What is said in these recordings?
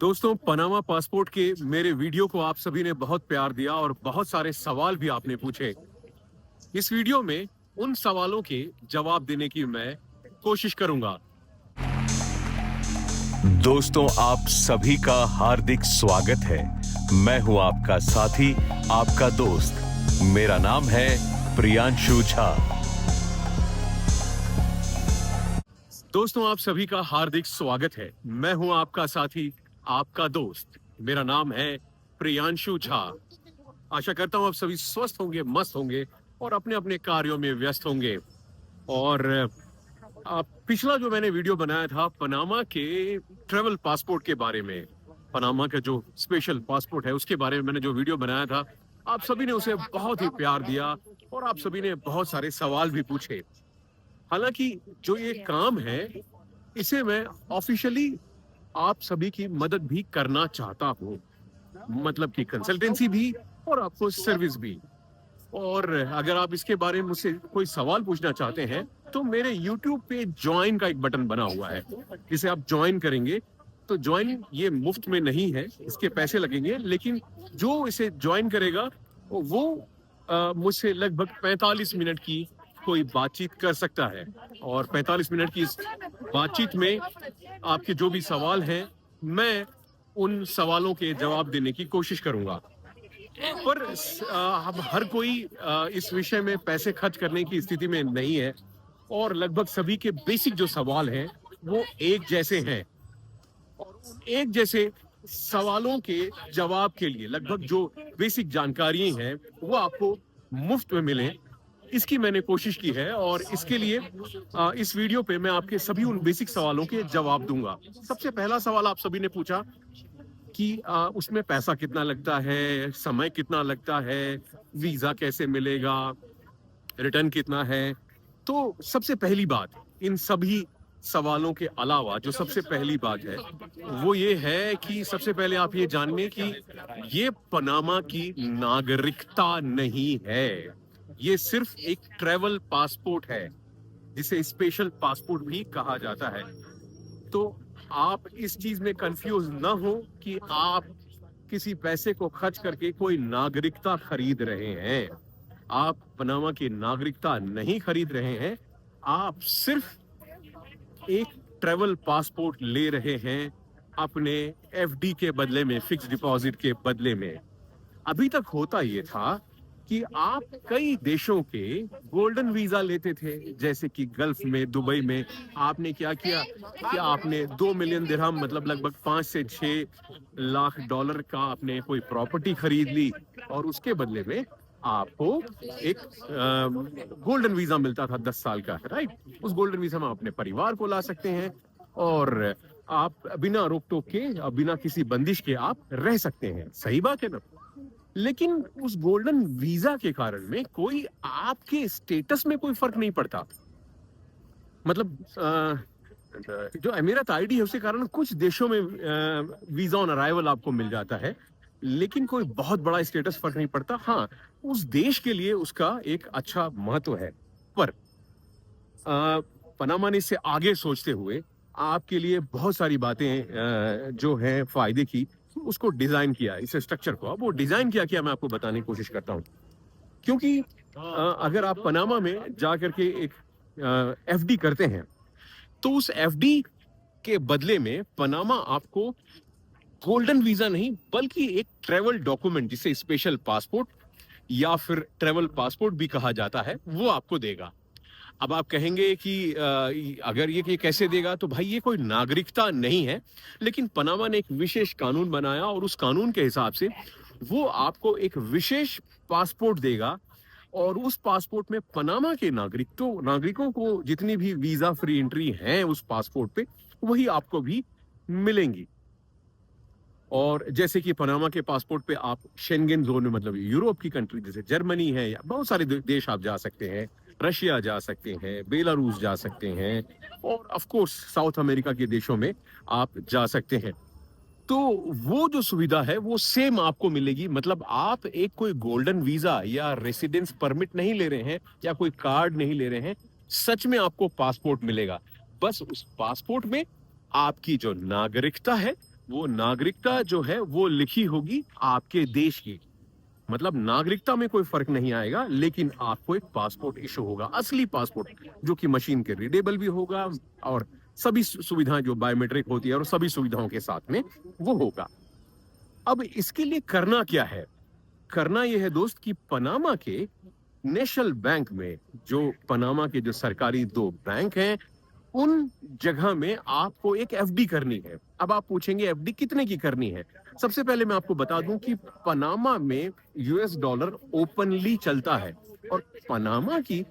दोस्तों, Panama passport के मेरे वीडियो को आप सभी ने बहुत प्यार दिया और बहुत सारे सवाल भी आपने पूछे। इस वीडियो में उन सवालों के जवाब देने की मैं कोशिश करूंगा। दोस्तों, आप सभी का हार्दिक स्वागत है। मैं हूं आपका साथी, आपका दोस्त। मेरा नाम है प्रियांशु झा। दोस्तों, आप सभी का हार्दिक स्वागत है। मैं हूं आपका साथी, आपका दोस्त। मेरा नाम है प्रियांशु झा। आशा करता हूं आप सभी स्वस्थ होंगे, मस्त होंगे और अपने अपने कार्यों में व्यस्त होंगे। और पिछला जो मैंने वीडियो बनाया था पनामा के ट्रेवल पासपोर्ट के बारे में, पनामा का जो स्पेशल पासपोर्ट है उसके बारे में मैंने जो वीडियो बनाया था, आप सभी ने उसे बहुत ही प्यार दिया और आप सभी ने बहुत सारे सवाल भी पूछे। हालांकि जो ये काम है इसे मैं ऑफिशियली आप सभी की मदद भी करना चाहता हूँ, मतलब कि कंसल्टेंसी भी और आपको सर्विस भी। और अगर आप इसके बारे में मुझसे कोई सवाल पूछना चाहते हैं तो मेरे YouTube पे ज्वाइन का एक बटन बना हुआ है, जिसे आप ज्वाइन करेंगे तो ज्वाइन ये मुफ्त में नहीं है, इसके पैसे लगेंगे, लेकिन जो इसे ज्वाइन करेगा वो मुझसे लगभग 45 मिनट की कोई बातचीत कर सकता है। और 45 मिनट की इस बातचीत में आपके जो भी सवाल हैं, मैं उन सवालों के जवाब देने की कोशिश करूंगा। पर अब हर कोई इस विषय में पैसे खर्च करने की स्थिति में नहीं है और लगभग सभी के बेसिक जो सवाल हैं वो एक जैसे हैं। और उन एक जैसे सवालों के जवाब के लिए लगभग जो बेसिक जानकारी हैं वो आपको मुफ्त में मिले, इसकी मैंने कोशिश की है। और इसके लिए इस वीडियो पे मैं आपके सभी उन बेसिक सवालों के जवाब दूंगा। सबसे पहला सवाल आप सभी ने पूछा कि उसमें पैसा कितना लगता है, समय कितना लगता है, वीजा कैसे मिलेगा, रिटर्न कितना है। तो सबसे पहली बात, इन सभी सवालों के अलावा जो सबसे पहली बात है वो ये है कि सबसे पहले आप ये जान लें कि ये पनामा की नागरिकता नहीं है। ये सिर्फ एक ट्रैवल पासपोर्ट है, जिसे स्पेशल पासपोर्ट भी कहा जाता है। तो आप इस चीज में कंफ्यूज ना हो कि आप किसी पैसे को खर्च करके कोई नागरिकता खरीद रहे हैं। आप पनामा की नागरिकता नहीं खरीद रहे हैं, आप सिर्फ एक ट्रैवल पासपोर्ट ले रहे हैं अपने एफडी के बदले में, फिक्स डिपॉजिट के बदले में। अभी तक होता ये था कि आप कई देशों के गोल्डन वीजा लेते थे, जैसे कि गल्फ में, दुबई में। आपने क्या किया कि आपने 2 मिलियन दिरहम, मतलब लगभग 5 से 6 लाख डॉलर का आपने कोई प्रॉपर्टी खरीद ली और उसके बदले में आपको एक गोल्डन वीजा मिलता था 10 साल का, राइट। उस गोल्डन वीजा में अपने परिवार को ला सकते हैं और आप बिना रोक टोक के, बिना किसी बंदिश के आप रह सकते हैं। सही बात है ना। लेकिन उस गोल्डन वीजा के कारण में कोई आपके स्टेटस में कोई फर्क नहीं पड़ता। मतलब जो अमीरत आईडी है उसके कारण कुछ देशों में वीजा ऑन अराइवल आपको मिल जाता है, लेकिन कोई बहुत बड़ा स्टेटस फर्क नहीं पड़ता। हाँ, उस देश के लिए उसका एक अच्छा महत्व है। पर पनामा ने इससे आगे सोचते हुए आपके लिए बहुत सारी बातें जो हैं फायदे की, उसको डिजाइन किया, इस स्ट्रक्चर को। अब वो डिजाइन क्या मैं आपको बताने की कोशिश करता हूँ। क्योंकि अगर आप पनामा में जा करके एक एफडी करते हैं तो उस एफडी के बदले में पनामा आपको गोल्डन वीजा नहीं बल्कि एक ट्रैवल डॉक्यूमेंट, जिसे स्पेशल पासपोर्ट या फिर ट्रैवल पासपोर्ट भी कहा जाता है, वो आपको देगा। अब आप कहेंगे कि अगर ये कैसे देगा, तो भाई ये कोई नागरिकता नहीं है, लेकिन पनामा ने एक विशेष कानून बनाया और उस कानून के हिसाब से वो आपको एक विशेष पासपोर्ट देगा। और उस पासपोर्ट में पनामा के नागरिकों को जितनी भी वीजा फ्री एंट्री है उस पासपोर्ट पे, वही आपको भी मिलेंगी। और जैसे कि पनामा के पासपोर्ट पे आप शेंगेन जोन में, मतलब यूरोप की कंट्री जैसे जर्मनी है या बहुत सारे देश आप जा सकते हैं। रशिया जा सकते हैं, बेलारूस जा सकते हैं और ऑफ कोर्स साउथ अमेरिका के देशों में आप जा सकते हैं। तो वो जो सुविधा है वो सेम आपको मिलेगी। मतलब आप एक कोई गोल्डन वीजा या रेसिडेंस परमिट नहीं ले रहे हैं या कोई कार्ड नहीं ले रहे हैं, सच में आपको पासपोर्ट मिलेगा। बस उस पासपोर्ट में आपकी जो नागरिकता है वो नागरिकता जो है वो लिखी होगी आपके देश की। मतलब नागरिकता में कोई फर्क नहीं आएगा, लेकिन आपको एक पासपोर्ट इशू होगा, असली पासपोर्ट, जो कि मशीन के रीडेबल भी होगा और सभी सुविधाएं जो बायोमेट्रिक होती है और सभी सुविधाओं के साथ में वो होगा। अब इसके लिए करना क्या है? करना यह है दोस्त कि पनामा के नेशनल बैंक में, जो पनामा के जो सरकारी दो बैंक हैं, उन जगह में आपको एक एफडी करनी है। अब आप पूछेंगे एफडी कितने की करनी है? सबसे पहले मैं आपको बता दूं कि पनामा में यूएस डॉलर ओपनली चलता है और पनामा की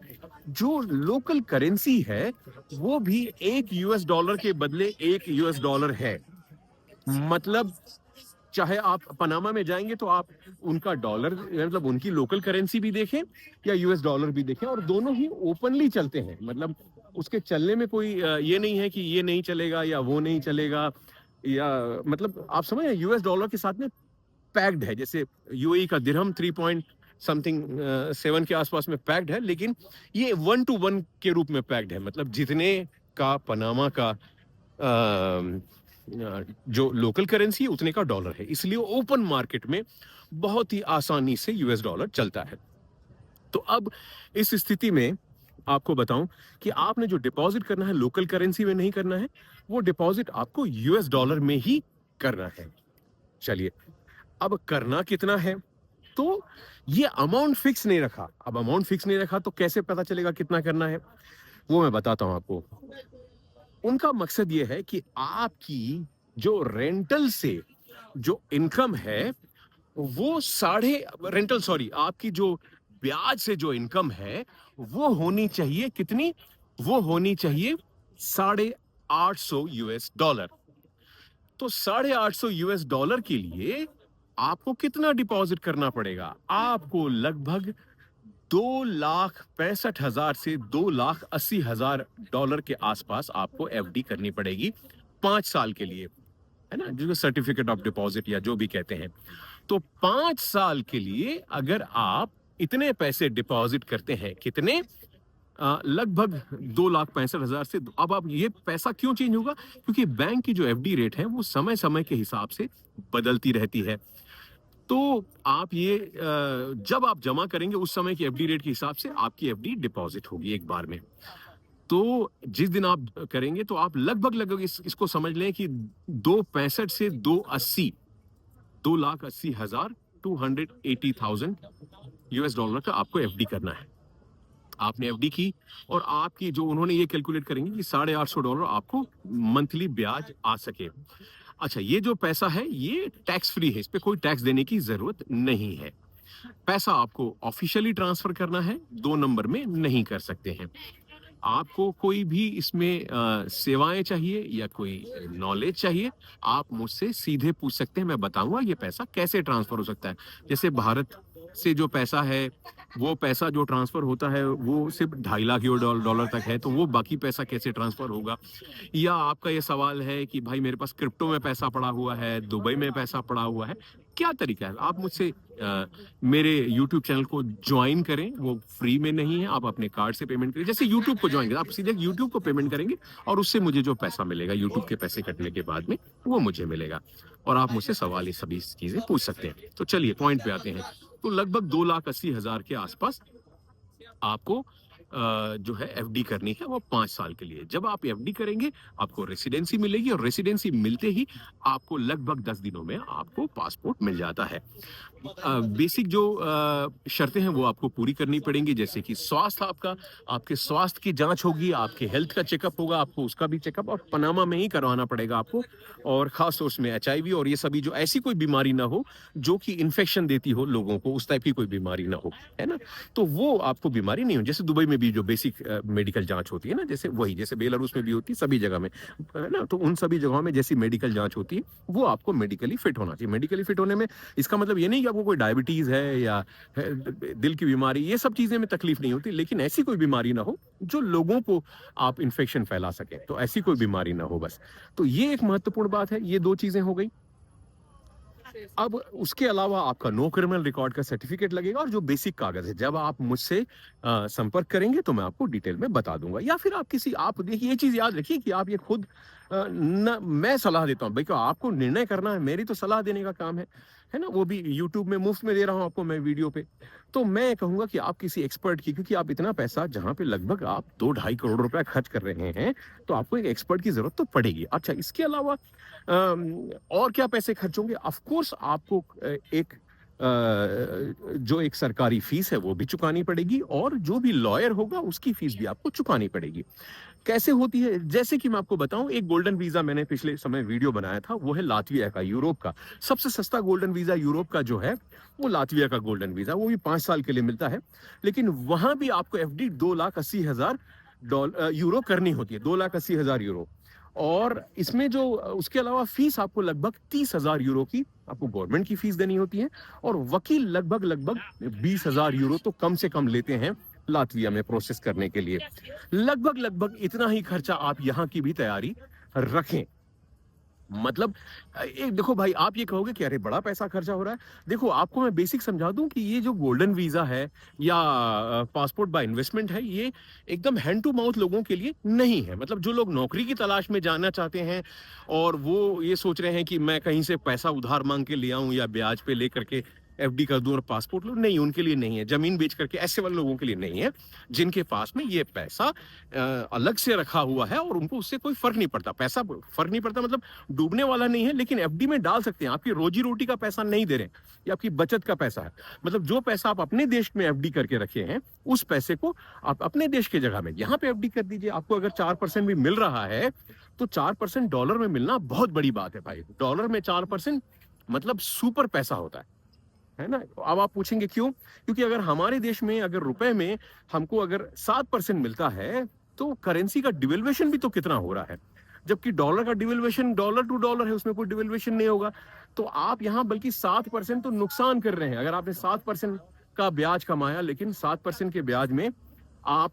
जो लोकल करेंसी है वो भी एक यूएस डॉलर के बदले एक यूएस डॉलर है। मतलब चाहे आप पनामा में जाएंगे तो आप उनका डॉलर, मतलब उनकी लोकल करेंसी भी देखें या यूएस डॉलर भी देखें, और दोनों ही ओपनली चलते हैं। मतलब उसके चलने में कोई ये नहीं है कि ये नहीं चलेगा या वो नहीं चलेगा, या मतलब आप समझ, यूएस डॉलर के साथ में पैक्ड है। जैसे यूएई का दिरहम 3 पॉइंट समथिंग 7 के आसपास में पैक्ड है, लेकिन ये 1 to 1 के रूप में पैक्ड है। मतलब जितने का पनामा का जो लोकल करेंसी है उतने का डॉलर है, इसलिए ओपन मार्केट में बहुत ही आसानी से यूएस डॉलर चलता है। तो अब इस स्थिति में आपको बताऊं कि आपने जो डिपॉजिट करना है लोकल करेंसी में नहीं करना है, वो डिपॉजिट आपको यूएस डॉलर में ही करना है। चलिए, अब करना कितना है? तो ये अमाउंट फिक्स नहीं रखा। अब अमाउंट फिक्स नहीं रखा तो कैसे पता चलेगा कितना करना है? वो मैं बताता हूं आपको। उनका मकसद ये है कि आपकी जो रेंटल से जो इनकम है वो आपकी जो ब्याज से जो इनकम है वो होनी चाहिए कितनी? वो होनी चाहिए 850 यूएस डॉलर। तो 850 यूएस डॉलर के लिए आपको कितना डिपॉजिट करना पड़ेगा? आपको लगभग 2,65,000 से 2,80,000 डॉलर के आसपास आपको एफडी करनी पड़ेगी 5 साल के लिए, है ना, जिसको सर्टिफिकेट ऑफ डिपॉजिट या जो भी कहते हैं। तो 5 साल के लिए अगर आप इतने पैसे डिपॉजिट करते हैं, कितने? लगभग 2,65,000 से। अब आप ये पैसा क्यों चेंज होगा? क्योंकि बैंक की जो एफडी रेट है वो समय समय के हिसाब से बदलती रहती है। तो आप ये जब आप जमा करेंगे उस समय की एफडी रेट के हिसाब से आपकी एफडी डिपॉजिट होगी एक बार में। तो जिस दिन आप करेंगे तो आप लगभग इसको समझ लें कि 265 से 280, 2,80,000, 280,000 यूएस डॉलर का आपको एफडी करना है। आपने एफडी की और आपकी जो उन्होंने ये कैलकुलेट करेंगे कि $850 आपको मंथली ब्याज आ सके। अच्छा, ये जो पैसा है ये टैक्स फ्री है, इस पे कोई टैक्स देने की जरूरत नहीं है। पैसा आपको ऑफिशियली ट्रांसफर करना है, 2 नंबर में नहीं कर सकते हैं। आपको कोई भी इसमें सेवाएं चाहिए या कोई नॉलेज चाहिए, आप मुझसे सीधे पूछ सकते हैं, मैं बताऊंगा ये पैसा कैसे ट्रांसफर हो सकता है। जैसे भारत से जो पैसा है, वो पैसा जो ट्रांसफर होता है वो सिर्फ 2.5 लाख डॉलर तक है, तो वो बाकी पैसा कैसे ट्रांसफर होगा? या आपका ये सवाल है कि भाई मेरे पास क्रिप्टो में पैसा पड़ा हुआ है, दुबई में पैसा पड़ा हुआ है, क्या तरीका है? आप मुझसे मेरे YouTube चैनल को ज्वाइन करें, वो फ्री में नहीं है, आप अपने कार्ड से पेमेंट करें। जैसे YouTube को ज्वाइन करें, आप सीधे YouTube को पेमेंट करेंगे और उससे मुझे जो पैसा मिलेगा YouTube के पैसे कटने के बाद में वो मुझे मिलेगा, और आप मुझसे सवाल ये सभी चीजें पूछ सकते हैं। तो चलिए पॉइंट पे आते हैं। तो लगभग 2,80,000 के आसपास आपको जो है एफडी करनी है, वो 5 साल के लिए। जब आप एफडी करेंगे आपको रेसिडेंसी मिलेगी, और रेसिडेंसी मिलते ही आपको लगभग 10 दिनों में आपको पासपोर्ट मिल जाता है। बेसिक जो शर्तें हैं वो आपको पूरी करनी पड़ेंगी, जैसे कि स्वास्थ्य, आपके स्वास्थ्य की जांच होगी, आपके हेल्थ का चेकअप होगा, आपको उसका भी चेकअप और पनामा में ही करवाना पड़ेगा आपको। और खास तौर से एचआईवी और ये सभी, जो ऐसी कोई बीमारी ना हो जो कि इन्फेक्शन देती हो लोगों को, उस टाइप की कोई बीमारी ना हो, है ना। तो वो आपको बीमारी नहीं हो। जैसे दुबई में भी जो बेसिक मेडिकल जांच होती है ना, जैसे वही जैसे बेलारूस में भी होती है, सभी जगह में, है ना। तो उन सभी जगहों में जैसी मेडिकल जांच होती है वो आपको मेडिकली फिट होना चाहिए। मेडिकली फिट होने में इसका मतलब ये नहीं कि आपको कोई डायबिटीज है या दिल की बीमारी, ये सब चीजें में तकलीफ नहीं होती, लेकिन ऐसी कोई बीमारी ना हो जो लोगों को आप इन्फेक्शन फैला सके, तो ऐसी कोई बीमारी ना हो बस। तो ये एक महत्वपूर्ण बात है। ये 2 चीजें हो गई। अब उसके अलावा आपका नो क्रिमिनल रिकॉर्ड का सर्टिफिकेट लगेगा, और जो बेसिक कागज है, जब आप मुझसे संपर्क करेंगे तो मैं आपको डिटेल में बता दूंगा। या फिर आप देखिए, ये चीज याद रखिए कि आप ये खुद न मैं सलाह देता हूँ भाई, को आपको निर्णय करना है, मेरी तो सलाह देने का काम है ना, वो भी यूट्यूब में मुफ्त में दे रहा हूँ आपको मैं वीडियो पे। तो मैं कहूंगा कि आप किसी एक्सपर्ट की, क्योंकि आप इतना पैसा जहाँ पे लगभग आप 2-2.5 करोड़ रुपया खर्च कर रहे हैं, तो आपको एक एक्सपर्ट की जरूरत तो पड़ेगी। अच्छा, इसके अलावा और क्या पैसे खर्च होंगे? ऑफ कोर्स आपको एक जो एक सरकारी फीस है वो भी चुकानी पड़ेगी, और जो भी लॉयर होगा उसकी फीस भी आपको चुकानी पड़ेगी। कैसे होती है? जैसे कि मैं आपको बताऊं, एक गोल्डन वीजा मैंने पिछले समय वीडियो बनाया था, वो है लातविया का, यूरोप का। सबसे सस्ता गोल्डन वीजा यूरोप का जो है वो लातविया का गोल्डन वीजा, वो भी 5 साल के लिए मिलता है। लेकिन वहां भी आपको एफडी 2,80,000 यूरो करनी होती है, 2,80,000 यूरो। और इसमें जो उसके अलावा फीस आपको लगभग 30,000 यूरो की आपको गवर्नमेंट की फीस देनी होती है, और वकील लगभग लगभग 20,000 यूरो तो कम से कम लेते हैं लातविया में प्रोसेस करने के लिए। लगभग लगभग इतना ही खर्चा आप यहाँ की भी तैयारी रखें। मतलब एक देखो भाई, आप ये कहोगे कि अरे बड़ा पैसा खर्चा हो रहा है। देखो, आपको मैं बेसिक समझा दूं कि ये जो गोल्डन वीजा है या पासपोर्ट बाय इन्वेस्टमेंट है, ये एकदम हैंड टू माउथ लोगों के लिए नहीं है। मतलब जो लोग नौकरी की तलाश में जाना चाहते हैं और वो ये सोच रहे हैं कि मैं कहीं से पैसा उधार मांग के ले आऊं या ब्याज पे लेकर के एफडी कर दूं और पासपोर्ट लूं, नहीं, उनके लिए नहीं है। जमीन बेच करके, ऐसे वाले लोगों के लिए नहीं है, जिनके पास में ये पैसा अलग से रखा हुआ है और उनको उससे कोई फर्क नहीं पड़ता। पैसा फर्क नहीं पड़ता मतलब डूबने वाला नहीं है, लेकिन एफडी में डाल सकते हैं। आपकी रोजी रोटी का पैसा नहीं दे रहे हैं, ये आपकी बचत का पैसा है। मतलब जो पैसा आप अपने देश में एफडी करके रखे हैं, उस पैसे को आप अपने देश की जगह में यहाँ पे एफडी कर दीजिए। आपको अगर 4% भी मिल रहा है, तो 4% डॉलर में मिलना बहुत बड़ी बात है भाई। डॉलर में 4% मतलब सुपर पैसा होता है ना। अब आप पूछेंगे क्यों? क्योंकि अगर हमारे देश में अगर रुपए में हमको अगर 7% मिलता है, तो करेंसी का डिवेल्युएशन भी तो कितना हो रहा है, जबकि डॉलर का डिवेल्युएशन डॉलर टू डॉलर है, उसमें कोई डिवेल्युएशन नहीं होगा। तो आप यहाँ बल्कि 7% तो नुकसान कर रहे हैं। अगर आपने 7% का ब्याज कमाया, लेकिन 7% के ब्याज में आप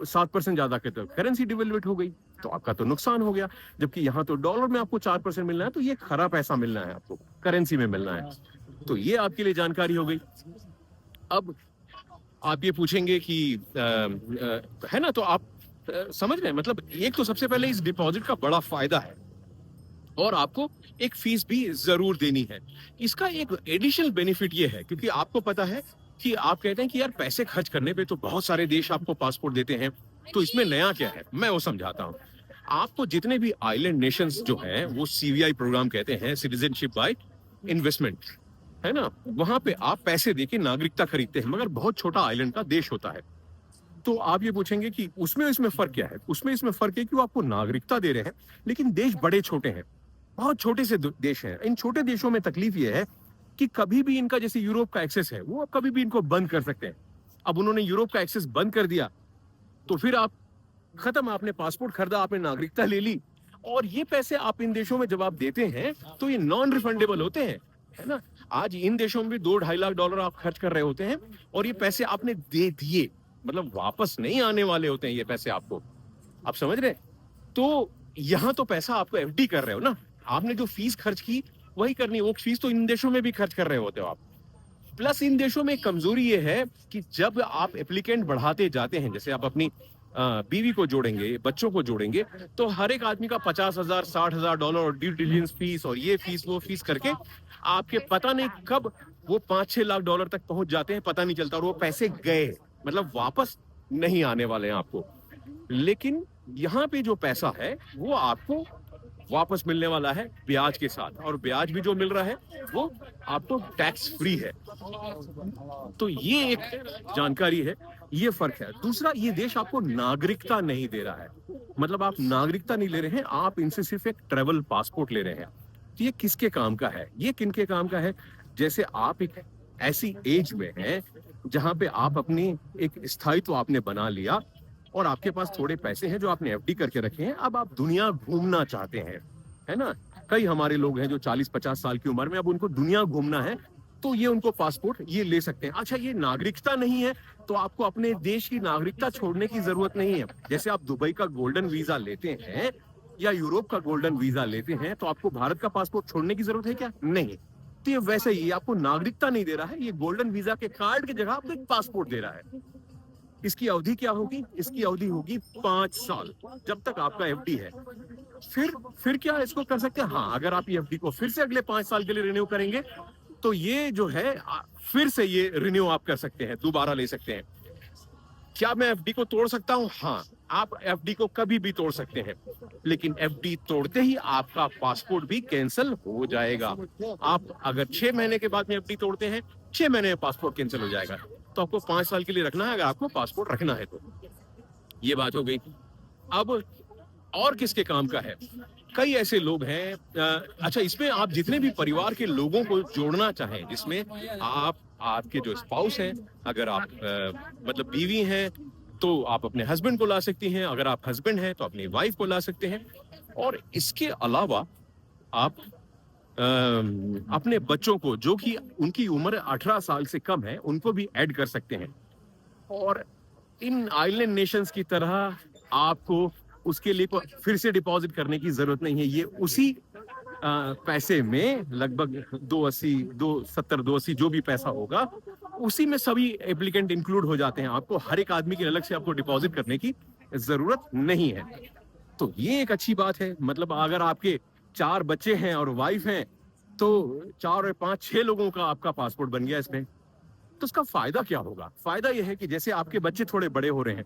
7% ज्यादा करते हो, करेंसी डिवेल्युएट हो गई, तो आपका तो नुकसान हो गया। जबकि यहाँ तो डॉलर में आपको 4% मिलना है, तो ये खरा पैसा मिलना है, आपको करेंसी में मिलना है। तो ये आपके लिए जानकारी हो गई। अब आप ये पूछेंगे कि है ना, तो आप समझ रहे हैं। मतलब एक तो सबसे पहले इस डिपॉजिट का बड़ा फायदा है, और आपको एक फीस भी जरूर देनी है। इसका एक एडिशनल बेनिफिट ये है, क्योंकि आपको पता है कि आप कहते हैं कि यार पैसे खर्च करने पे तो बहुत सारे देश आपको पासपोर्ट देते हैं, तो इसमें नया क्या है, मैं वो समझाता हूँ। आपको जितने भी आइलैंड नेशंस जो हैं, वो सीवीआई प्रोग्राम कहते हैं, सिटीजनशिप बाय इन्वेस्टमेंट, है ना, वहां पे आप पैसे देके नागरिकता खरीदते हैं, मगर बहुत छोटा आइलैंड का देश होता है। तो आप ये पूछेंगे कि उसमें इसमें फर्क क्या है? उसमें इसमें फर्क है कि वो आपको नागरिकता दे रहे हैं, लेकिन देश बड़े छोटे हैं, बहुत छोटे से देश हैं। इन छोटे देशों में तकलीफ ये है कि कभी भी इनका, जैसे यूरोप का एक्सेस है, वो कभी भी इनको बंद कर सकते हैं। अब उन्होंने यूरोप का एक्सेस बंद कर दिया, तो फिर आप खत्म, आपने पासपोर्ट खरीदा, आपने नागरिकता ले ली, और ये पैसे आप इन देशों में जब आप देते हैं तो ये नॉन रिफंडेबल होते हैं, है ना। आज इन देशों में भी 2-2.5 लाख डॉलर आप खर्च कर रहे होते हैं, और ये पैसे आपने दे दिए, मतलब वापस नहीं आने वाले होते हैं ये पैसे आपको। आप समझ रहे? तो यहाँ तो पैसा आपको एफडी कर रहे हो ना, आपने जो फीस खर्च की वही करनी है, वो फीस तो इन देशों में भी खर्च कर रहे होते हो आप। प्लस इन देशों में कमजोरी ये है कि जब आप एप्लीकेंट बढ़ाते जाते हैं, जैसे आप अपनी बीवी को जोड़ेंगे, बच्चों को जोड़ेंगे, तो हर एक आदमी का 50,000 60,000 डॉलर और ड्यू डिलिजेंस फीस और ये फीस वो फीस करके आपके पता नहीं कब वो 5-6 लाख डॉलर तक पहुंच जाते हैं, पता नहीं चलता, और वो पैसे गए, मतलब वापस नहीं आने वाले हैं आपको। लेकिन यहाँ पे जो पैसा है वो आपको वापस मिलने वाला है ब्याज के साथ, और ब्याज भी जो मिल रहा है वो आपको टैक्स फ्री है। तो ये एक जानकारी है, ये फर्क है। दूसरा, ये देश आपको नागरिकता नहीं दे रहा है, मतलब आप नागरिकता नहीं ले रहे हैं, आप इनसे सिर्फ एक ट्रेवल पासपोर्ट ले रहे हैं। तो ये किसके काम का है? ये किनके काम का है? जैसे आप एक ऐसी एज में हैं जहां पे आप अपनी एक स्थायित्व आपने बना लिया, और आपके पास थोड़े पैसे हैं जो आपने एफडी करके रखे हैं, अब आप दुनिया घूमना चाहते हैं, है ना। कई हमारे लोग हैं जो 40-50 साल की उम्र में अब उनको दुनिया घूमना है, तो ये उनको पासपोर्ट ये ले सकते हैं। अच्छा, ये नागरिकता नहीं है, तो आपको अपने देश की नागरिकता छोड़ने की जरूरत नहीं है। जैसे आप दुबई का गोल्डन वीजा लेते हैं या यूरोप का गोल्डन वीजा लेते हैं, तो आपको भारत का पासपोर्ट छोड़ने की जरूरत है क्या? नहीं। तो ये वैसे ही आपको नागरिकता नहीं दे रहा है, ये गोल्डन वीजा के कार्ड की जगह आपको एक पासपोर्ट दे रहा है। इसकी अवधि क्या होगी? इसकी अवधि होगी 5 साल, जब तक आपका एफडी है। फिर क्या इसको कर सकते हैं? हाँ, अगर आप ये एफडी को फिर से अगले 5 साल के लिए रिन्यू करेंगे तो ये जो है फिर से ये रिन्यू आप कर सकते हैं, दोबारा ले सकते हैं। क्या मैं एफडी को तोड़ सकता हूं? हाँ, आप एफडी को कभी भी तोड़ सकते हैं, लेकिन एफडी तोड़ते ही आपका पासपोर्ट भी कैंसिल हो जाएगा। आप अगर 6 महीने के बाद में एफडी तोड़ते हैं, 6 महीने में पासपोर्ट कैंसिल हो जाएगा। तो आपको 5 साल के लिए रखना है, अगर आपको पासपोर्ट रखना है तो। ये बात हो गई। अब और किसके काम का है? कई ऐसे लोग हैं, अच्छा, इसमें आप जितने भी परिवार के लोगों को जोड़ना चाहें, जिसमें आपके जो स्पाउस हैं, अगर आप मतलब बीवी हैं तो आप अपने हस्बैंड को ला सकती हैं, अगर आप हस्बैंड हैं तो अपनी वाइफ को ला सकते हैं, और इसके अलावा आप अपने बच्चों को, जो कि उनकी उम्र 18 साल से कम है, उनको भी ऐड कर सकते हैं। और इन आइलैंड नेशंस की तरह आपको उसके लिए फिर से डिपॉजिट करने की जरूरत नहीं है। ये उसी पैसे में लगभग 280 जो भी पैसा होगा, उसी में सभी एप्लीकेंट इंक्लूड हो जाते हैं। आपको हर एक आदमी के अलग से आपको डिपॉजिट करने की जरूरत नहीं है। तो ये एक अच्छी बात है। मतलब अगर आपके 4 बच्चे हैं और वाइफ हैं, तो 4 और 5 6 लोगों का आपका पासपोर्ट बन गया इसमें। तो उसका फायदा क्या होगा? फायदा यह है कि जैसे आपके बच्चे थोड़े बड़े हो रहे हैं,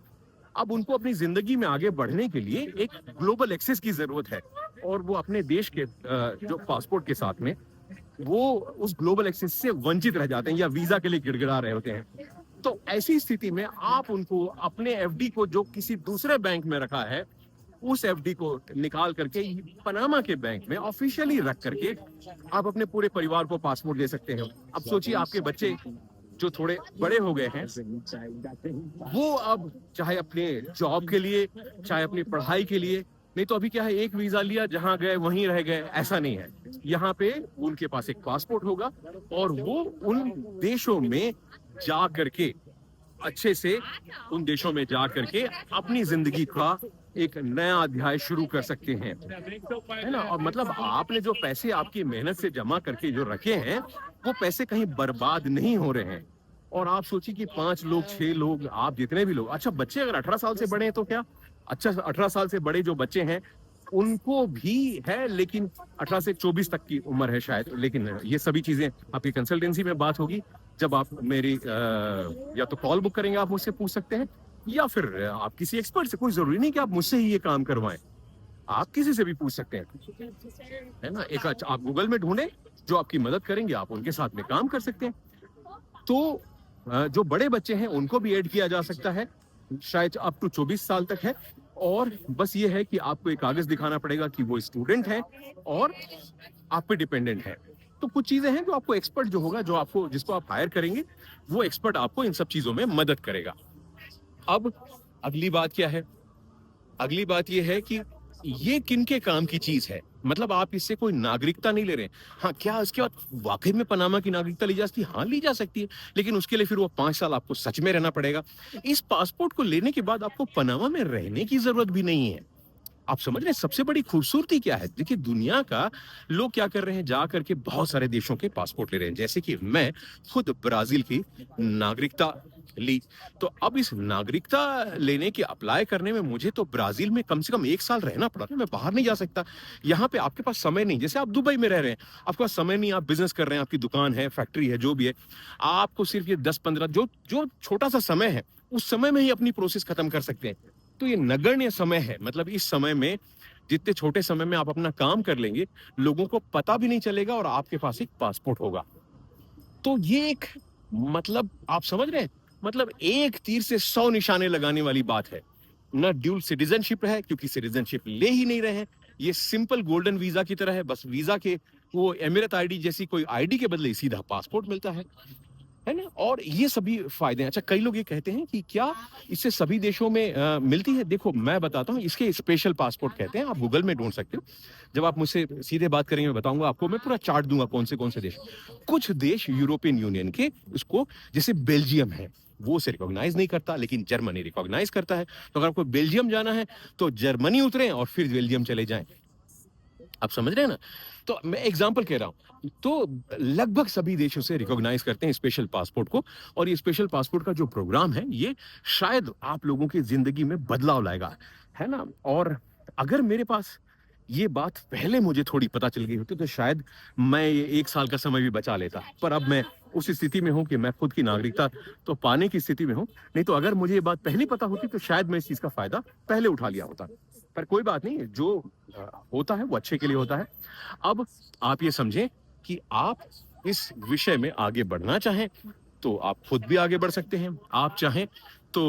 अब उनको अपनी जिंदगी में आगे बढ़ने के लिए एक ग्लोबल एक्सेस की जरूरत है, और वो अपने देश के जो पासपोर्ट के साथ में वो उस ग्लोबल एक्सेस से वंचित रह जाते हैं या वीजा के लिए गिड़गिड़ा रहे होते हैं। तो ऐसी स्थिति में आप उनको अपने एफडी को जो किसी दूसरे बैंक में रखा है, उस एफडी को निकाल करके पनामा के बैंक में ऑफिशियली रख करके आप अपने पूरे परिवार को पासपोर्ट दे सकते हैं। अब सोचिए, आपके बच्चे जो थोड़े बड़े हो गए हैं, वो अब चाहे अपने जॉब के लिए, चाहे अपनी पढ़ाई के लिए, नहीं तो अभी क्या है, एक वीजा लिया, जहां गए वहीं रह गए, ऐसा नहीं है। यहाँ पे उनके पास एक पासपोर्ट होगा और वो उन देशों में जा करके, अच्छे से उन देशों में जा करके अपनी जिंदगी का एक नया अध्याय शुरू कर सकते हैं, है ना। और मतलब आपने जो पैसे आपकी मेहनत से जमा करके जो रखे हैं, वो पैसे कहीं बर्बाद नहीं हो रहे हैं। और आप सोचिए कि 5 लोग, 6 लोग, आप जितने भी लोग, अच्छा बच्चे अगर 18 साल से बड़े हैं तो क्या, अच्छा 18 साल से बड़े जो बच्चे हैं उनको भी है, लेकिन 18 से 24 तक की उम्र है शायद। लेकिन ये सभी चीजें आपकी कंसल्टेंसी में बात होगी, जब आप मेरी या तो कॉल बुक करेंगे, आप मुझसे पूछ सकते हैं, या फिर आप किसी एक्सपर्ट से, कोई जरूरी नहीं कि आप मुझसे ही ये काम करवाएं, आप किसी से भी पूछ सकते हैं, है ना। एक आप गूगल में ढूंढें जो आपकी मदद करेंगे, आप उनके साथ में काम कर सकते हैं। तो जो बड़े बच्चे हैं उनको भी ऐड किया जा सकता है, शायद अप टू 24 साल तक है। और बस ये है कि आपको एक कागज दिखाना पड़ेगा कि वो स्टूडेंट है और आप पे डिपेंडेंट है। तो कुछ चीजें हैं जो आपको एक्सपर्ट जो होगा, जो आपको, जिसको आप हायर करेंगे, वो एक्सपर्ट आपको इन सब चीजों में मदद करेगा। अब अगली बात क्या है? अगली बात ये है कि ये किनके काम की चीज है, मतलब आप इससे कोई नागरिकता नहीं ले रहे हैं। हाँ, क्या इसके बाद वाकई में पनामा की नागरिकता ली जा सकती है? हाँ, ली जा सकती है, लेकिन उसके लिए फिर वो 5 साल आपको सच में रहना पड़ेगा। इस पासपोर्ट को लेने के बाद आपको पनामा में रहने की जरूरत भी नहीं है। आप समझ रहे हैं सबसे बड़ी खूबसूरती क्या है? देखिए, दुनिया का लोग क्या कर रहे हैं, जा करके बहुत सारे देशों के पासपोर्ट ले रहे हैं। जैसे कि मैं खुद ब्राजील की नागरिकता ली, तो अब इस नागरिकता लेने के अप्लाई करने में मुझे तो ब्राजील में कम से कम 1 साल रहना पड़ा। मैं बाहर नहीं जा सकता। यहाँ पे आपके पास समय नहीं, जैसे आप दुबई में रह रहे हैं, आपके पास समय नहीं, आप बिजनेस कर रहे हैं, आपकी दुकान है, फैक्ट्री है, जो भी है, आपको सिर्फ ये 10-15 जो छोटा सा समय है, उस समय में ही अपनी प्रोसेस खत्म कर सकते हैं। तो ये नगण्य समय है। मतलब इस समय में, जितने छोटे समय में आप अपना काम कर लेंगे, लोगों को पता भी नहीं चलेगा और आपके पास एक पासपोर्ट होगा। तो ये एक, मतलब आप समझ रहे हैं, मतलब एक तीर से 100 निशाने लगाने वाली बात है। ना ड्यूल सिटीजनशिप है, क्योंकि सिटीजनशिप ले ही नहीं रहे हैं। ये सिंपल गोल्डन वीजा की तरह है, बस वीजा के वो एमिरेट आईडी जैसी कोई आईडी के बदले सीधा पासपोर्ट मिलता है ना। और ये सभी फायदे हैं। अच्छा, कई लोग ये कहते हैं कि क्या इससे सभी देशों में मिलती है? देखो, मैं बताता हूँ, इसके स्पेशल पासपोर्ट कहते हैं, आप गूगल में ढूंढ सकते हो। जब आप मुझसे सीधे बात करेंगे, मैं बताऊंगा आपको, मैं पूरा चार्ट दूंगा कौन से देश। कुछ देश यूरोपियन यूनियन के, उसको, जैसे बेल्जियम है, वो उसे रिकॉग्नाइज नहीं करता, लेकिन जर्मनी रिकॉग्नाइज करता है। तो अगर आपको बेल्जियम जाना है तो जर्मनी उतरे और फिर बेल्जियम चले जाएं। आप समझ रहे हैं ना? तो मैं एग्जांपल कह रहा हूं। तो लगभग सभी देशों से रिकॉग्नाइज करते हैं स्पेशल पासपोर्ट को। और ये स्पेशल पासपोर्ट का जो प्रोग्राम है, ये शायद आप लोगों की जिंदगी में बदलाव लाएगा, है ना। और अगर मेरे पास ये बात पहले मुझे थोड़ी पता चल गई होती तो शायद मैं ये 1 साल का समय भी बचा लेता। पर अब मैं उस स्थिति में हूँ कि मैं खुद की नागरिकता तो पाने की स्थिति में हूँ। नहीं तो अगर मुझे ये बात पहले पता होती तो शायद मैं इस चीज़ का फ़ायदा पहले उठा लिया होता। पर कोई बात नहीं, जो होता है वो अच्छे के लिए होता है। अब आप ये समझें कि आप इस विषय में आगे बढ़ना चाहें तो आप खुद भी आगे बढ़ सकते हैं। आप चाहें तो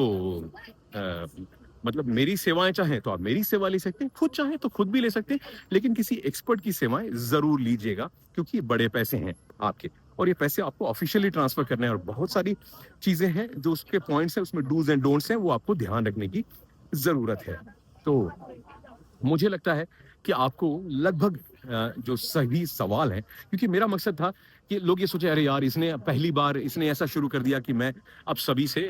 अ, मतलब मेरी सेवाएँ चाहें तो आप मेरी सेवा ले सकते हैं, खुद चाहें तो खुद भी ले सकते हैं, लेकिन किसी एक्सपर्ट की सेवाएँ ज़रूर लीजिएगा क्योंकि ये बड़े पैसे हैं आपके और ये पैसे आपको ऑफ़िशियली ट्रांसफ़र करने हैं और बहुत सारी चीज़ें हैं जो उसके पॉइंट्स हैं, उसमें डूज़ एंड डोंट्स हैं, वो आपको ध्यान रखने की ज़रूरत है। तो मुझे लगता है कि आपको लगभग जो सभी सवाल हैं क्योंकि मेरा मकसद था कि लोग ये सोचे अरे यार इसने पहली बार इसने ऐसा शुरू कर दिया कि मैं अब सभी से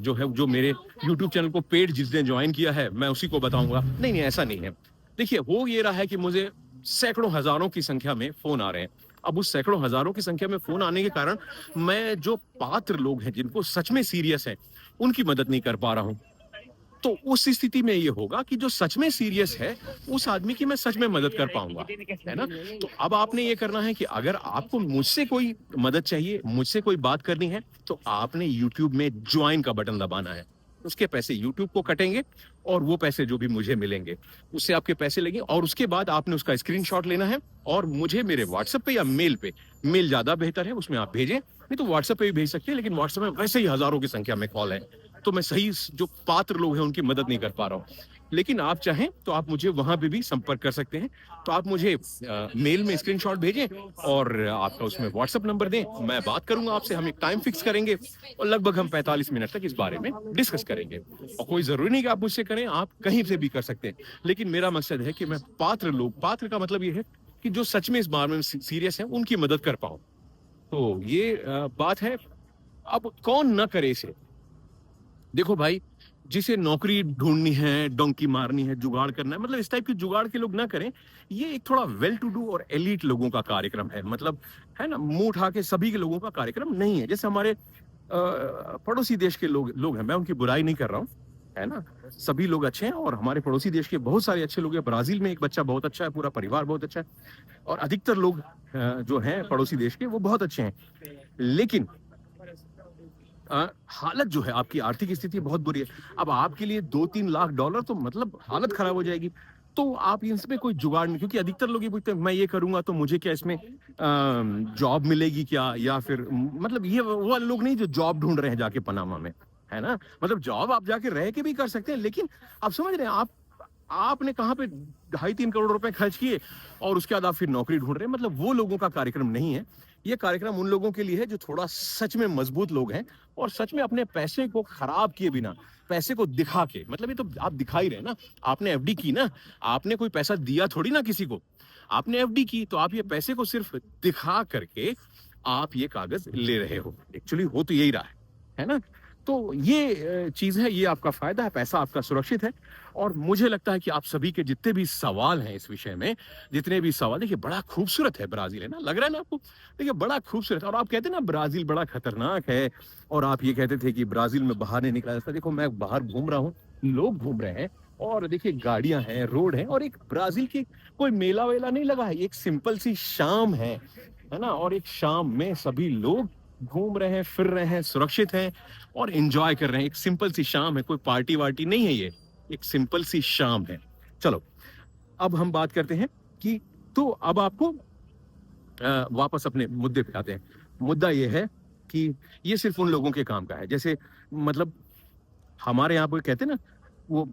जो है जो मेरे यूट्यूब चैनल को पेड जिसने ज्वाइन किया है मैं उसी को बताऊंगा। नहीं नहीं, ऐसा नहीं है। देखिए, हो ये रहा है कि मुझे सैकड़ों हजारों की संख्या में फोन आ रहे हैं। अब उस सैकड़ों हजारों की संख्या में फोन आने के कारण मैं जो पात्र लोग हैं जिनको सच में सीरियस है उनकी मदद नहीं कर पा रहा हूँ। तो उस स्थिति में ये होगा कि जो सच में सीरियस है, उस आदमी की मैं सच में मदद कर पाऊँगा, है ना? तो अब आपने ये करना है कि अगर आपको मुझसे कोई मदद चाहिए, मुझसे कोई बात करनी है, तो आपने यूट्यूब में जॉइन का बटन दबाना है। उसके पैसे यूट्यूब को कटेंगे और वो पैसे जो भी मुझे मिलेंगे, उससे आपके पैसे लगेंगे और उसके बाद आपने उसका स्क्रीनशॉट लेना है और मुझे मेरे व्हाट्सएप पे या मेल पे, मेल ज़्यादा बेहतर है, उसमें आप भेजें, नहीं तो व्हाट्सएप पे भी भेज सकते हैं, लेकिन व्हाट्सएप में वैसे ही हज़ारों की संख्या में कॉल है। तो मैं सही जो पात्र लोग हैं उनकी मदद नहीं कर पा रहा हूँ। लेकिन आप चाहें तो आप मुझे वहाँ पे भी संपर्क कर सकते हैं। तो आप मुझे मेल में स्क्रीनशॉट भेजें और आपका उसमें व्हाट्सएप नंबर दें। मैं बात करूँगा आपसे, हम एक टाइम फिक्स करेंगे और लगभग हम 45 मिनट तक इस बारे में डिस्कस करेंगे। और कोई ज़रूरी नहीं कि आप मुझसे करें, आप कहीं से भी कर सकते हैं। लेकिन मेरा मकसद है कि मैं पात्र का मतलब ये है कि जो सच में इस बारे में सीरियस हैं, उनकी मदद कर पाऊँ। तो ये बात है। अब कौन ना करे इसे? देखो भाई, जिसे नौकरी ढूँढनी है, डोंकी मारनी है, जुगाड़ करना है, मतलब इस टाइप के जुगाड़ के लोग ना करें। ये एक थोड़ा वेल टू डू और एलीट लोगों का कार्यक्रम है। मतलब है ना, मुँह उठा के सभी के लोगों का कार्यक्रम नहीं है। जैसे हमारे पड़ोसी देश के लोग लोग हैं, मैं उनकी बुराई नहीं कर रहा हूँ, है ना? सभी लोग अच्छे हैं और हमारे पड़ोसी देश के बहुत सारे अच्छे लोग हैं। ब्राज़ील में एक बच्चा बहुत अच्छा है, पूरा परिवार बहुत अच्छा है और अधिकतर लोग जो हैं पड़ोसी देश के वो बहुत अच्छे हैं। लेकिन हालत जो है आपकी आर्थिक स्थिति बहुत बुरी है। अब आपके लिए 2-3 लाख डॉलर तो मतलब हालत खराब हो जाएगी। तो आप इसमें कोई जुगाड़ नहीं, क्योंकि अधिकतर लोग ये पूछते हैं मैं ये करूँगा तो मुझे क्या इसमें जॉब मिलेगी क्या? या फिर मतलब ये वो वाले लोग नहीं जो जॉब ढूँढ रहे हैं जाके पनामा में, है ना? मतलब जॉब आप जाके रह के भी कर सकते हैं, लेकिन आप समझ रहे हैं आपने कहाँ पे ढाई 3 करोड़ रुपए खर्च किए और उसके बाद आप फिर नौकरी ढूँढ रहे हैं। मतलब वो लोगों का कार्यक्रम नहीं है। ये कार्यक्रम उन लोगों के लिए है जो थोड़ा सच में मजबूत लोग हैं और सच में अपने पैसे को खराब किए बिना, पैसे को दिखा के, मतलब ये तो आप दिखा ही रहे हैं ना। आपने एफडी की ना, आपने कोई पैसा दिया थोड़ी ना किसी को। आपने एफडी की तो आप ये पैसे को सिर्फ दिखा करके आप ये कागज ले रहे हो। एक्चुअली हो तो यही रहा है ना? तो ये चीज़ है, ये आपका फ़ायदा है, पैसा आपका सुरक्षित है और मुझे लगता है कि आप सभी के जितने भी सवाल हैं इस विषय में, जितने भी सवाल, देखिए बड़ा खूबसूरत है ब्राज़ील, है ना? लग रहा है ना आपको? देखिए बड़ा खूबसूरत है और आप कहते हैं ना ब्राज़ील बड़ा खतरनाक है और आप ये कहते थे कि ब्राज़ील में बाहर नहीं निकला जा सकता। देखो मैं बाहर घूम रहा हूँ, लोग घूम रहे हैं और देखिए गाड़ियाँ हैं, रोड है और एक ब्राज़ील की कोई मेला-वेला नहीं लगा है, एक सिंपल सी शाम है ना? और एक शाम में सभी लोग घूम रहे हैं, फिर रहे हैं, सुरक्षित हैं और एन्जॉय कर रहे हैं। एक सिंपल सी शाम है, कोई पार्टी-वार्टी नहीं है ये, एक सिंपल सी शाम है। चलो, अब हम बात करते हैं कि तो अब आपको वापस अपने मुद्दे पे आते हैं। मुद्दा ये है कि ये सिर्फ़ उन लोगों के काम का है। जैसे मतलब हमारे यहाँ पे कहते हैं ना, वो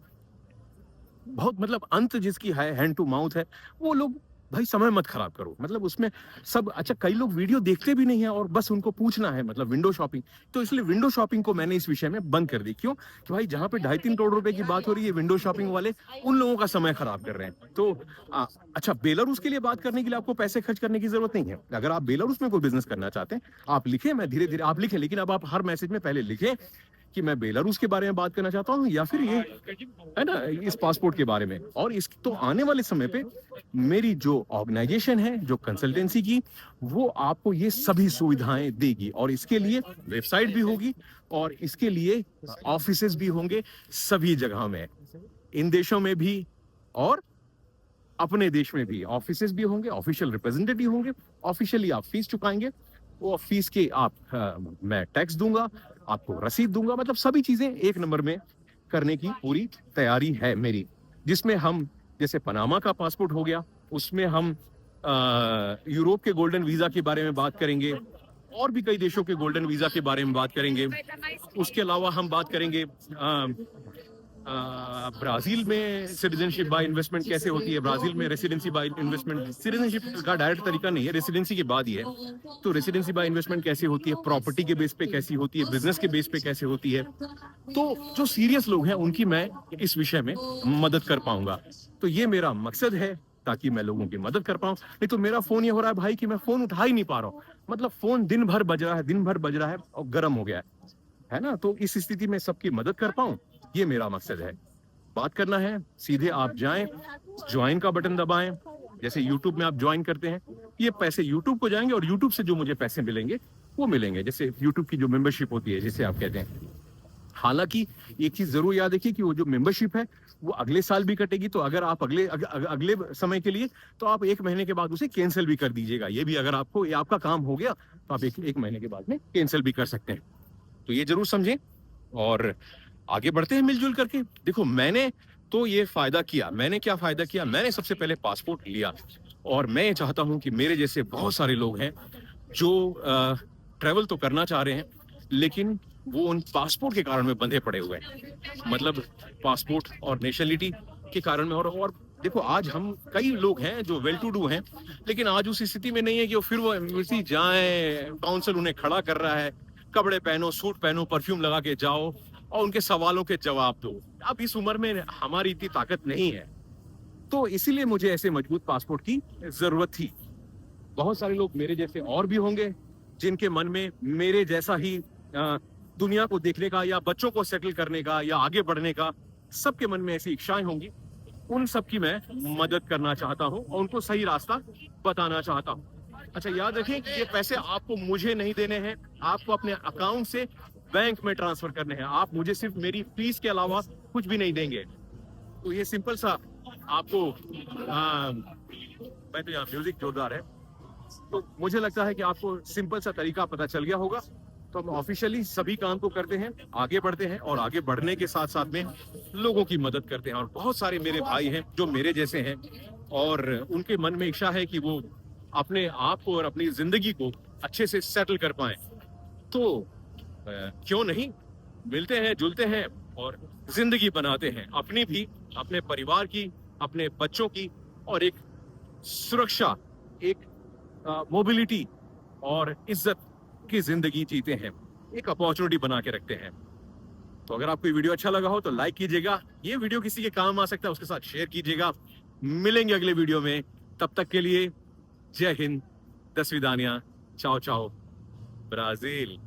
बहुत मतलब अंत जिसकी है, हैंड टू माउथ है, वो लोग भाई समय मत खराब करो। मतलब उसमें सब अच्छा, कई लोग वीडियो देखते भी नहीं है और बस उनको पूछना है, मतलब विंडो शॉपिंग। तो इसलिए विंडो शॉपिंग को मैंने इस विषय में बंद कर दी। क्यों? कि भाई जहाँ पे 2.5-3 करोड़ रुपए की बात हो रही है, विंडो शॉपिंग वाले उन लोगों का समय खराब कर रहे हैं। तो अच्छा, बेलारूस के लिए बात करने के लिए आपको पैसे खर्च करने की ज़रूरत नहीं है। अगर आप बेलारूस में कोई बिज़नेस करना चाहते हैं, आप लिखें, मैं धीरे-धीरे आप लिखें, लेकिन अब आप हर मैसेज में पहले लिखें कि मैं बेलारूस के बारे में बात करना चाहता हूँ या फिर ये है ना, इस पासपोर्ट के बारे में। और इस तो आने वाले समय पे मेरी जो ऑर्गेनाइजेशन है, जो कंसल्टेंसी की, वो आपको ये सभी सुविधाएं देगी और इसके लिए वेबसाइट भी होगी और इसके लिए ऑफिसेज भी होंगे सभी जगह में, इन देशों में भी और अपने देश में भी ऑफिसेज भी होंगे, ऑफिशियल रिप्रेजेंटेटिव होंगे, ऑफिशियली आप फीस चुकाएंगे, वो फीस के मैं टैक्स दूंगा, आपको रसीद दूंगा, मतलब सभी चीजें एक नंबर में करने की पूरी तैयारी है मेरी, जिसमें हम जैसे पनामा का पासपोर्ट हो गया, उसमें हम यूरोप के गोल्डन वीजा के बारे में बात करेंगे, और भी कई देशों के गोल्डन वीजा के बारे में बात करेंगे। उसके अलावा हम बात करेंगे ब्राजील में सिटीजनशिप बाय इन्वेस्टमेंट कैसे होती है, ब्राजील में रेसिडेंसी बाय इन्वेस्टमेंट, सिटीजनशिप का डायरेक्ट तरीका नहीं है, रेसिडेंसी के बाद ही है। तो रेसिडेंसी बाय इन्वेस्टमेंट कैसे होती है, प्रॉपर्टी के बेस पे कैसी होती है, बिजनेस के बेस पे कैसे होती है। तो जो सीरियस लोग हैं उनकी मैं इस विषय में मदद कर पाऊंगा। तो ये मेरा मकसद है, ताकि मैं लोगों की मदद कर पाऊं। नहीं तो मेरा फोन ये हो रहा है भाई कि मैं फोन उठा ही नहीं पा रहा हूं, मतलब फोन दिन भर बज रहा है और गर्म हो गया है ना। तो इस स्थिति में सबकी मदद कर पाऊं, ये मेरा मकसद है। बात करना है, सीधे आप जाएं, ज्वाइन का बटन दबाएं, जैसे YouTube में आप ज्वाइन करते हैं, ये पैसे YouTube को जाएंगे और YouTube से जो मुझे पैसे मिलेंगे वो मिलेंगे, जैसे YouTube की जो मेंबरशिप होती है जिसे आप कहते हैं। हालांकि एक चीज जरूर याद रखिए कि वो जो मेंबरशिप है वो अगले साल भी कटेगी, तो अगर आप अगले समय के लिए, तो आप 1 महीने के बाद उसे कैंसिल भी कर दीजिएगा। ये भी अगर आपको ये आपका काम हो गया तो आप एक महीने के बाद में कैंसिल भी कर सकते हैं। तो ये जरूर समझें और आगे बढ़ते हैं मिलजुल करके। देखो मैंने तो ये फायदा किया, मैंने क्या फायदा किया, मैंने सबसे पहले पासपोर्ट लिया, और मैं ये चाहता हूं कि मेरे जैसे बहुत सारे लोग हैं जो ट्रैवल तो करना चाह रहे हैं, लेकिन वो उन पासपोर्ट के कारण में बंधे पड़े हुए हैं, मतलब पासपोर्ट और नेशनलिटी के कारण में। और देखो आज हम कई लोग हैं जो वेल टू डू हैं, लेकिन आज उस स्थिति में नहीं है कि फिर वो एम्बेसी जाए, काउंसिल उन्हें खड़ा कर रहा है, कपड़े पहनो, सूट पहनो, परफ्यूम लगा के जाओ और उनके सवालों के जवाब दो। अब इस उम्र में हमारी इतनी ताकत नहीं है, तो इसीलिए मुझे ऐसे मजबूत पासपोर्ट की जरूरत थी। बहुत सारे लोग मेरे जैसे और भी होंगे जिनके मन में मेरे जैसा ही दुनिया को देखने का, या बच्चों को सेटल करने का, या आगे बढ़ने का, सबके मन में ऐसी इच्छाएं होंगी। उन सब की मैं मदद करना चाहता हूं और उनको सही रास्ता बताना चाहता हूं। अच्छा याद रखें कि ये पैसे आपको मुझे नहीं देने हैं, आपको अपने अकाउंट से बैंक में ट्रांसफर करने हैं। आप मुझे सिर्फ मेरी फीस के अलावा कुछ भी नहीं देंगे। तो ये सिंपल सा आपको मैं तो यहाँ म्यूजिक जोरदार है, तो मुझे लगता है कि आपको सिंपल सा तरीका पता चल गया होगा। तो हम ऑफिशियली सभी काम को करते हैं, आगे बढ़ते हैं, और आगे बढ़ने के साथ साथ में लोगों की मदद करते हैं। और बहुत सारे मेरे भाई हैं जो मेरे जैसे हैं और उनके मन में इच्छा है कि वो अपने आप को और अपनी जिंदगी को अच्छे से सेटल कर पाएं। तो क्यों नहीं मिलते हैं, जुलते हैं और जिंदगी बनाते हैं, अपनी भी, अपने परिवार की, अपने बच्चों की, और एक सुरक्षा, एक मोबिलिटी और इज्जत की जिंदगी जीते हैं, एक अपॉर्चुनिटी बना के रखते हैं। तो अगर आपको ये वीडियो अच्छा लगा हो तो लाइक कीजिएगा, ये वीडियो किसी के काम आ सकता है उसके साथ शेयर कीजिएगा। मिलेंगे अगले वीडियो में, तब तक के लिए जय हिंद, दस विदानिया, चाओ चाओ ब्राजील।